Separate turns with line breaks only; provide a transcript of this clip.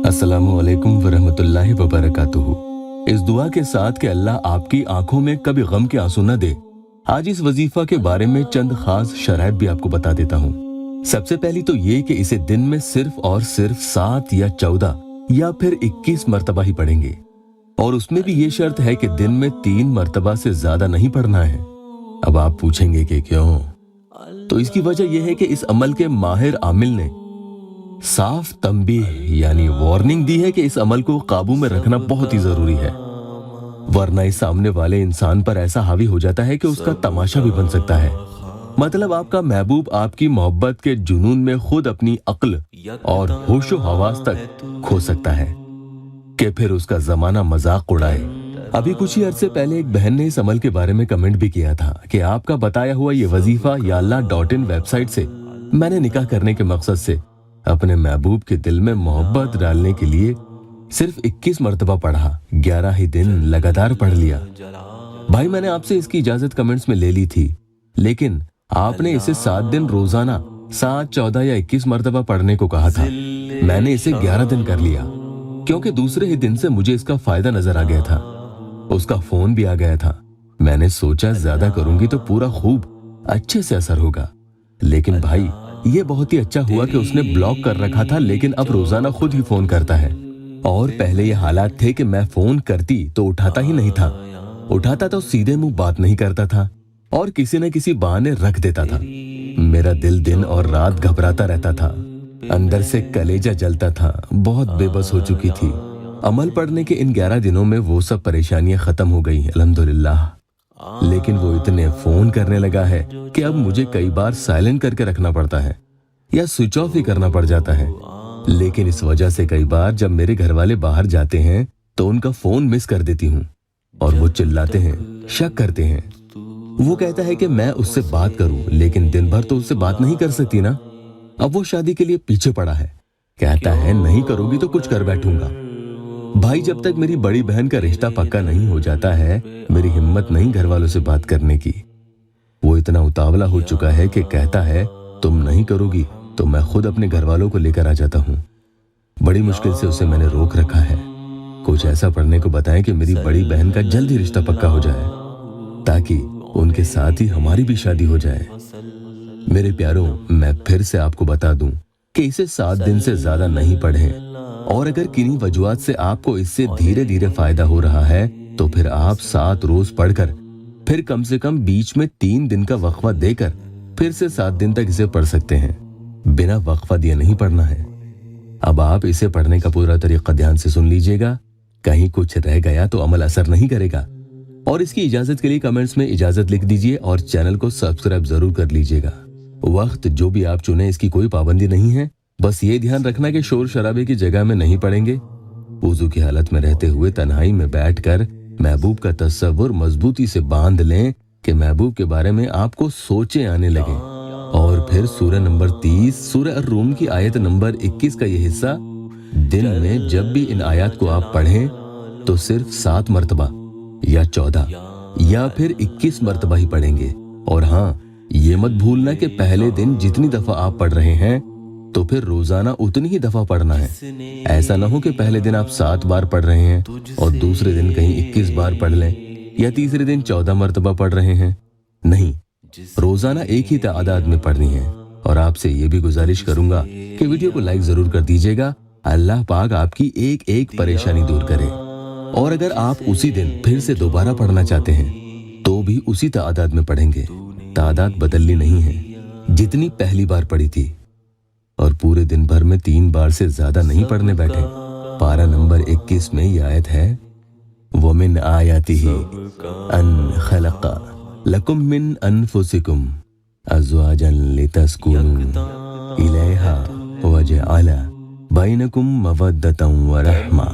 अस्सलामु अलैकुम वरहमतुल्लाहि वबरकातुहू। इस दुआ के साथ कि अल्लाह आपकी आंखों में कभी गम के आंसू न दे, आज इस वजीफा के बारे में चंद खास शराइत भी आपको बता देता हूँ। सबसे पहली तो ये कि इसे दिन में सिर्फ और सिर्फ 7 या 14 या फिर 21 मरतबा ही पढ़ेंगे, और उसमें भी ये शर्त है कि दिन में 3 मरतबा से ज्यादा नहीं पढ़ना है। अब आप पूछेंगे कि क्यों? तो इसकी वजह यह है कि इस अमल के माहिर आमिल ने साफ तंबीह यानी वार्निंग दी है कि इस अमल को काबू में रखना बहुत ही जरूरी है, वरना इस सामने वाले इंसान पर ऐसा हावी हो जाता है कि उसका तमाशा भी बन सकता है। मतलब आपका महबूब आपकी मोहब्बत के जुनून में खुद अपनी अक्ल और होशो हवास तक खो सकता है कि फिर उसका जमाना मजाक उड़ाए। अभी कुछ ही अरसे पहले एक बहन ने इस अमल के बारे में कमेंट भी किया था कि आपका बताया हुआ ये वजीफा yalla.in वेबसाइट से मैंने निकाह करने के मकसद से अपने महबूब के दिल में मोहब्बत डालने के लिए सिर्फ 21 मरतबा पढ़ा, 11 ही दिन लगातार पढ़ लिया। भाई मैंने आपसे इसकी इजाजत कमेंट्स में ले ली थी, लेकिन आपने इसे 7 दिन रोजाना 7, 14 या 21 मरतबा पढ़ने को कहा था। मैंने इसे 11 दिन कर लिया क्योंकि दूसरे ही दिन से मुझे इसका फायदा नजर आ गया था। उसका फोन भी आ गया था। मैंने सोचा ज्यादा करूंगी तो पूरा खूब अच्छे से असर होगा, लेकिन भाई ये बहुत ही अच्छा हुआ कि उसने ब्लॉक कर रखा था, लेकिन अब रोजाना खुद ही फोन करता है। और पहले ये हालात थे कि मैं फोन करती तो उठाता ही नहीं था, उठाता तो सीधे मुंह बात नहीं करता था और किसी न किसी बहाने रख देता था। मेरा दिल दिन और रात घबराता रहता था, अंदर से कलेजा जलता था, बहुत बेबस हो चुकी थी। अमल पढ़ने के इन 11 दिनों में वो सब परेशानियां खत्म हो गई अल्हम्दुलिल्लाह, लेकिन वो इतने फोन करने लगा है कि अब मुझे कई बार साइलेंट करके रखना पड़ता है या स्विच ऑफ ही करना पड़ जाता है। लेकिन इस वजह से कई बार जब मेरे घर वाले बाहर जाते हैं तो उनका फोन मिस कर देती हूँ और वो चिल्लाते हैं, शक करते हैं। वो कहता है कि मैं उससे बात करूं, लेकिन दिन भर तो उससे बात नहीं कर सकती ना। अब वो शादी के लिए पीछे पड़ा है, कहता है नहीं करोगी तो कुछ कर बैठूंगा। भाई जब तक मेरी बड़ी बहन का रिश्ता पक्का नहीं हो जाता है, मेरी हिम्मत नहीं घर वालों से बात करने की। वो इतना उतावला हो चुका है कि कहता है तुम नहीं करोगी तो मैं खुद अपने घर वालों को लेकर आ जाता हूँ। बड़ी मुश्किल से उसे मैंने रोक रखा है। कुछ ऐसा पढ़ने को बताएं कि मेरी बड़ी बहन का जल्दी रिश्ता पक्का हो जाए, ताकि उनके साथ ही हमारी भी शादी हो जाए। मेरे प्यारों, मैं फिर से आपको बता दूं कि इसे 7 दिन से ज्यादा नहीं पढ़ें, और अगर किन्हीं वजूहात से आपको इससे धीरे धीरे फायदा हो रहा है तो फिर आप 7 रोज पढ़कर फिर कम से कम बीच में 3 दिन का वक्फा देकर फिर से 7 दिन तक इसे पढ़ सकते हैं। बिना वक्फा दिए नहीं पढ़ना है। अब आप इसे पढ़ने का पूरा तरीका ध्यान से सुन लीजिएगा, कहीं कुछ रह गया तो अमल असर नहीं करेगा। और इसकी इजाजत के लिए कमेंट्स में इजाजत लिख दीजिए और चैनल को सब्सक्राइब जरूर कर लीजिएगा। वक्त जो भी आप चुने इसकी कोई पाबंदी नहीं है, बस ये ध्यान रखना कि शोर शराबे की जगह में नहीं पढ़ेंगे। वुजू की हालत में रहते हुए तन्हाई में बैठकर महबूब का तस्वुर मजबूती से बांध लें कि महबूब के बारे में आपको सोचें आने लगे। और फिर सूरह नंबर 30 सूरह अर-रूम की आयत नंबर 21 का ये हिस्सा दिन में जब भी इन आयत को आप पढ़ें तो सिर्फ 7 मरतबा या 14 या फिर 21 मरतबा ही पढ़ेंगे। और हाँ, ये मत भूलना कि पहले दिन जितनी दफा आप पढ़ रहे हैं तो फिर रोजाना उतनी ही दफा पढ़ना है। ऐसा ना हो कि पहले दिन आप 7 बार पढ़ रहे हैं और दूसरे दिन कहीं 21 बार पढ़ लें या तीसरे दिन 14 मरतबा पढ़ रहे हैं। नहीं, रोजाना एक ही तादाद में पढ़नी है। और आपसे ये भी गुजारिश करूंगा कि वीडियो को लाइक जरूर कर दीजिएगा। अल्लाह पाक आपकी एक एक परेशानी दूर करे। और अगर आप उसी दिन फिर से दोबारा पढ़ना चाहते हैं तो भी उसी तादाद में पढ़ेंगे। तादाद बदलनी नहीं है, जितनी पहली बार पढ़ी थी। और पूरे दिन भर में 3 बार से ज्यादा नहीं पढ़ने बैठे। पारा नंबर 21 में ये आयत है, वमिन आयातिही अन खलक़ा लकुम मिन अनफुसिकुम अज़वाजन लितस्कुनू इलैहा वजअला बैनकुम मवद्दतन व रहमा।